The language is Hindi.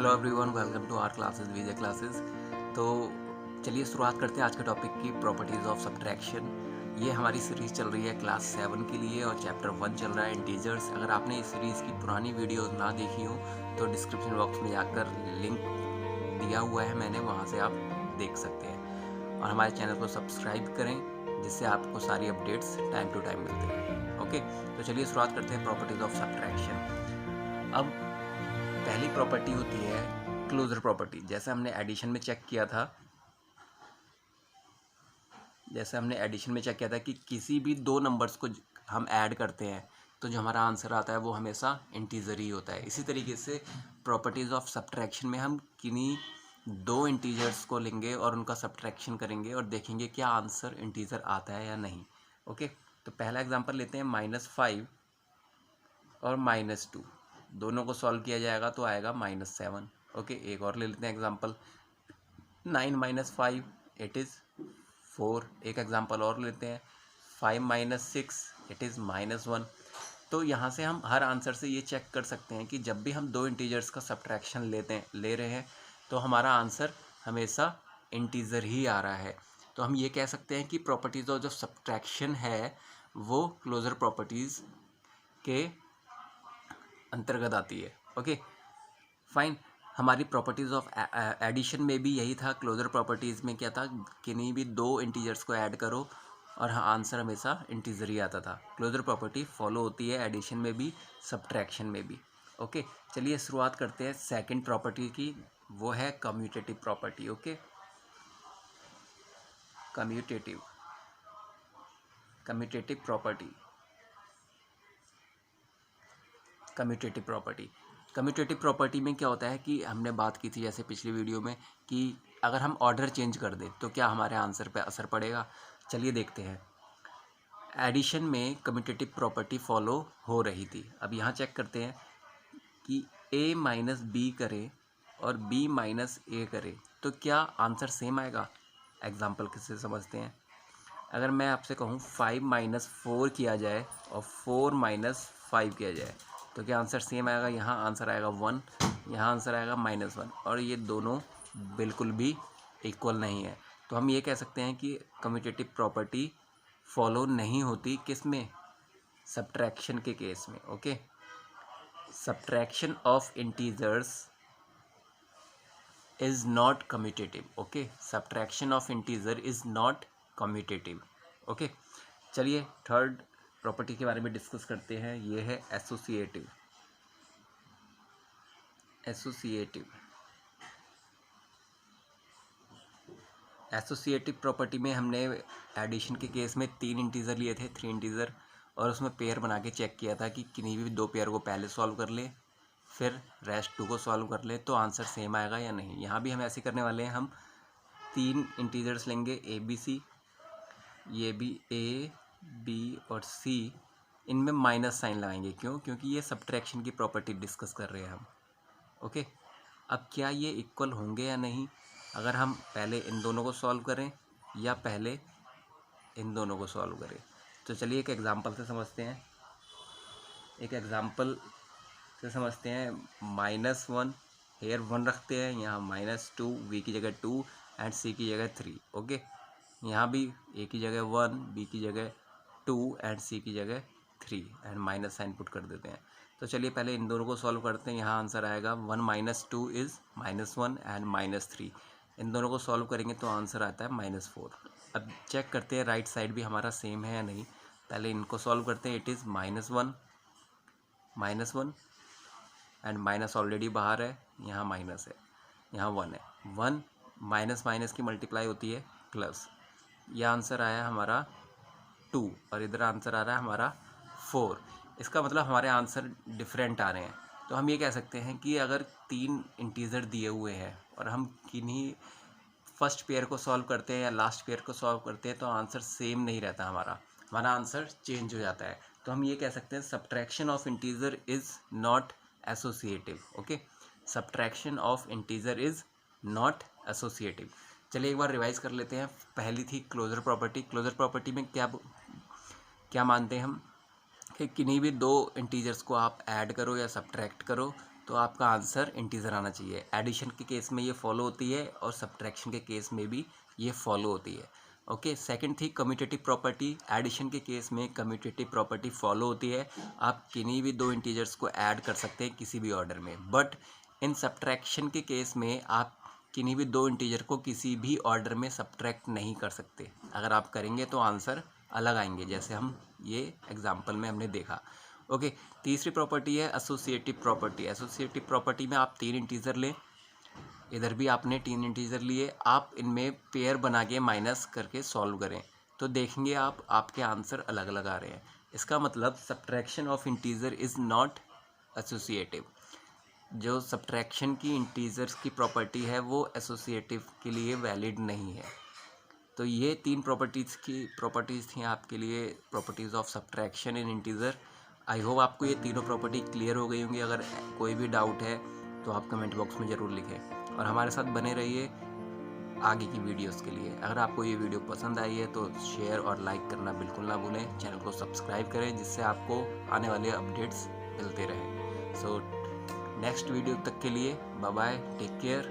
Hello everyone, welcome to our classes Vijay classes. तो चलिए शुरुआत करते हैं आज के टॉपिक की, प्रॉपर्टीज़ ऑफ सब्ट्रैक्शन। ये हमारी सीरीज़ चल रही है क्लास 7 के लिए और चैप्टर 1 चल रहा है इंटीजर्स। अगर आपने इस सीरीज़ की पुरानी वीडियोस ना देखी हो तो डिस्क्रिप्शन बॉक्स में जाकर लिंक दिया हुआ है मैंने, वहाँ से आप देख सकते हैं। और हमारे चैनल को सब्सक्राइब करें जिससे आपको सारी अपडेट्स टाइम टू टाइम मिलते रहें। ओके, तो चलिए शुरुआत करते हैं प्रॉपर्टीज़ ऑफ सब्ट्रैक्शन। अब पहली प्रॉपर्टी होती है क्लोजर प्रॉपर्टी। जैसे हमने एडिशन में चेक किया था कि किसी भी दो नंबर्स को हम ऐड करते हैं तो जो हमारा आंसर आता है वो हमेशा इंटीजर ही होता है। इसी तरीके से प्रॉपर्टीज़ ऑफ सब्ट्रैक्शन में हम किन्हीं दो इंटीजर्स को लेंगे और उनका सब्ट्रैक्शन करेंगे और देखेंगे क्या आंसर इंटीजर आता है या नहीं। ओके, तो पहला एग्जांपल लेते हैं, -5 और -2 दोनों को सॉल्व किया जाएगा तो आएगा -7। ओके, एक और ले लेते हैं एग्जांपल, 9 - 5 इट इज़ 4। एक एग्जांपल और लेते हैं, 5 - 6 इट इज़ -1। तो यहाँ से हम हर आंसर से ये चेक कर सकते हैं कि जब भी हम दो इंटीजर्स का सब्ट्रैक्शन ले रहे हैं तो हमारा आंसर हमेशा इंटीजर ही आ रहा है। तो हम ये कह सकते हैं कि प्रॉपर्टीज़ ऑफ जो सब्ट्रैक्शन है वो क्लोजर प्रॉपर्टीज़ के अंतर्गत आती है। Okay fine. हमारी प्रॉपर्टीज़ ऑफ एडिशन में भी यही था। क्लोजर प्रॉपर्टीज़ में क्या था, किन्हीं भी दो इंटीजर्स को ऐड करो और आंसर हमेशा इंटीजर ही आता था। क्लोजर प्रॉपर्टी फॉलो होती है एडिशन में भी, सब्ट्रैक्शन में भी। ओके, चलिए शुरुआत करते हैं सेकंड प्रॉपर्टी की, वो है commutative property. Okay, commutative property. Commutative property में क्या होता है कि हमने बात की थी जैसे पिछली वीडियो में कि अगर हम ऑर्डर चेंज कर दें तो क्या हमारे आंसर पे असर पड़ेगा। चलिए देखते हैं। एडिशन में कम्यूटेटिव प्रॉपर्टी फॉलो हो रही थी। अब यहाँ चेक करते हैं कि a माइनस बी करे और b माइनस ए करे तो क्या आंसर सेम आएगा। एग्जाम्पल किससे समझते हैं। अगर मैं आपसे कहूँ 5 - 4 किया जाए और 4 - 5 किया जाए तो क्या आंसर सेम आएगा। यहाँ आंसर आएगा 1, यहाँ आंसर आएगा -1, और ये दोनों बिल्कुल भी इक्वल नहीं है। तो हम ये कह सकते हैं कि कम्यूटेटिव प्रॉपर्टी फॉलो नहीं होती किस में, सब्ट्रैक्शन के केस में। Okay, subtraction of integers is not commutative. Okay, subtraction of integer is not commutative. Okay, चलिए थर्ड प्रॉपर्टी के बारे में डिस्कस करते हैं। ये है एसोसिएटिव प्रॉपर्टी में हमने एडिशन के केस में 3 इंटीजर लिए थे, 3 इंटीजर, और उसमें पेयर बना के चेक किया था कि किन्हीं भी दो पेयर को पहले सॉल्व कर ले फिर रेस्ट 2 को सॉल्व कर ले तो आंसर सेम आएगा या नहीं। यहाँ भी हम ऐसे करने वाले हैं। हम 3 इंटीजर्स लेंगे ABC, ये भी A B और C, इनमें माइनस साइन लगाएंगे। क्यों? क्योंकि ये सब्ट्रैक्शन की प्रॉपर्टी डिस्कस कर रहे हैं हम। ओके, अब क्या ये इक्वल होंगे या नहीं, अगर हम पहले इन दोनों को सॉल्व करें या पहले इन दोनों को सॉल्व करें। तो चलिए एक एग्जांपल से समझते हैं। -1 हेयर 1 रखते हैं, यहाँ -2, V की जगह 2 एंड C की जगह 3। ओके, यहाँ भी A की जगह 1, B की जगह 2 एंड C की जगह 3 एंड माइनस साइन पुट कर देते हैं। तो चलिए पहले इन दोनों को सॉल्व करते हैं। यहाँ आंसर आएगा 1 - 2 इज़ -1 एंड -3। इन दोनों को सॉल्व करेंगे तो आंसर आता है -4। अब चेक करते हैं राइट साइड भी हमारा सेम है या नहीं। पहले इनको सॉल्व करते हैं। It is -1 and minus already बाहर है, यहाँ माइनस है, यहाँ 1 है। 1 माइनस की मल्टीप्लाई होती है प्लस। यह आंसर आया हमारा 2 और इधर आंसर आ रहा है हमारा 4। इसका मतलब हमारे आंसर डिफरेंट आ रहे हैं। तो हम ये कह सकते हैं कि अगर 3 इंटीजर दिए हुए हैं और हम किन्हीं फर्स्ट पेयर को सॉल्व करते हैं या लास्ट पेयर को सॉल्व करते हैं तो आंसर सेम नहीं रहता, हमारा आंसर चेंज हो जाता है। तो हम ये कह सकते हैं subtraction of integer is not associative. Okay, subtraction of integer is not associative. चलिए एक बार रिवाइज कर लेते हैं। पहली थी क्लोजर प्रॉपर्टी। क्लोजर प्रॉपर्टी में क्या मानते हैं हम कि किन्हीं भी दो इंटीजर्स को आप ऐड करो या सब्ट्रैक्ट करो तो आपका आंसर इंटीजर आना चाहिए। एडिशन के केस में ये फॉलो होती है और सब्ट्रैक्शन के केस में भी ये फॉलो होती है। ओके, सेकंड थी कम्यूटेटिव प्रॉपर्टी। एडिशन के केस में कम्यूटेटिव प्रॉपर्टी फॉलो होती है, आप किन्हीं भी दो इंटीजर्स को ऐड कर सकते हैं किसी भी ऑर्डर में। बट इन सब्ट्रैक्शन के केस में आप किन्हीं भी दो इंटीजर को किसी भी ऑर्डर में सब्ट्रैक्ट नहीं कर सकते। अगर आप करेंगे तो आंसर अलग आएंगे, जैसे हम ये एग्जाम्पल में हमने देखा। ओके, तीसरी प्रॉपर्टी है एसोसिएटिव प्रॉपर्टी। एसोसिएटिव प्रॉपर्टी में आप तीन इंटीजर लें, इधर भी आपने तीन इंटीजर लिए, आप इनमें पेयर बना के माइनस करके सॉल्व करें तो देखेंगे आप आपके आंसर अलग अलग आ रहे हैं। इसका मतलब subtraction of integer is not associative. जो सब्ट्रैक्शन की इंटीजर्स की प्रॉपर्टी है वो एसोसिएटिव के लिए वैलिड नहीं है। तो ये तीन प्रॉपर्टीज़ थी आपके लिए, properties of subtraction in integer. I hope आपको ये तीनों प्रॉपर्टी क्लियर हो गई होंगी। अगर कोई भी डाउट है तो आप कमेंट बॉक्स में ज़रूर लिखें और हमारे साथ बने रहिए आगे की वीडियोस के लिए। अगर आपको ये वीडियो पसंद आई है तो शेयर और लाइक करना बिल्कुल ना भूलें। चैनल को सब्सक्राइब करें जिससे आपको आने वाले अपडेट्स मिलते रहें। सो नेक्स्ट वीडियो तक के लिए बाय बाय, टेक केयर।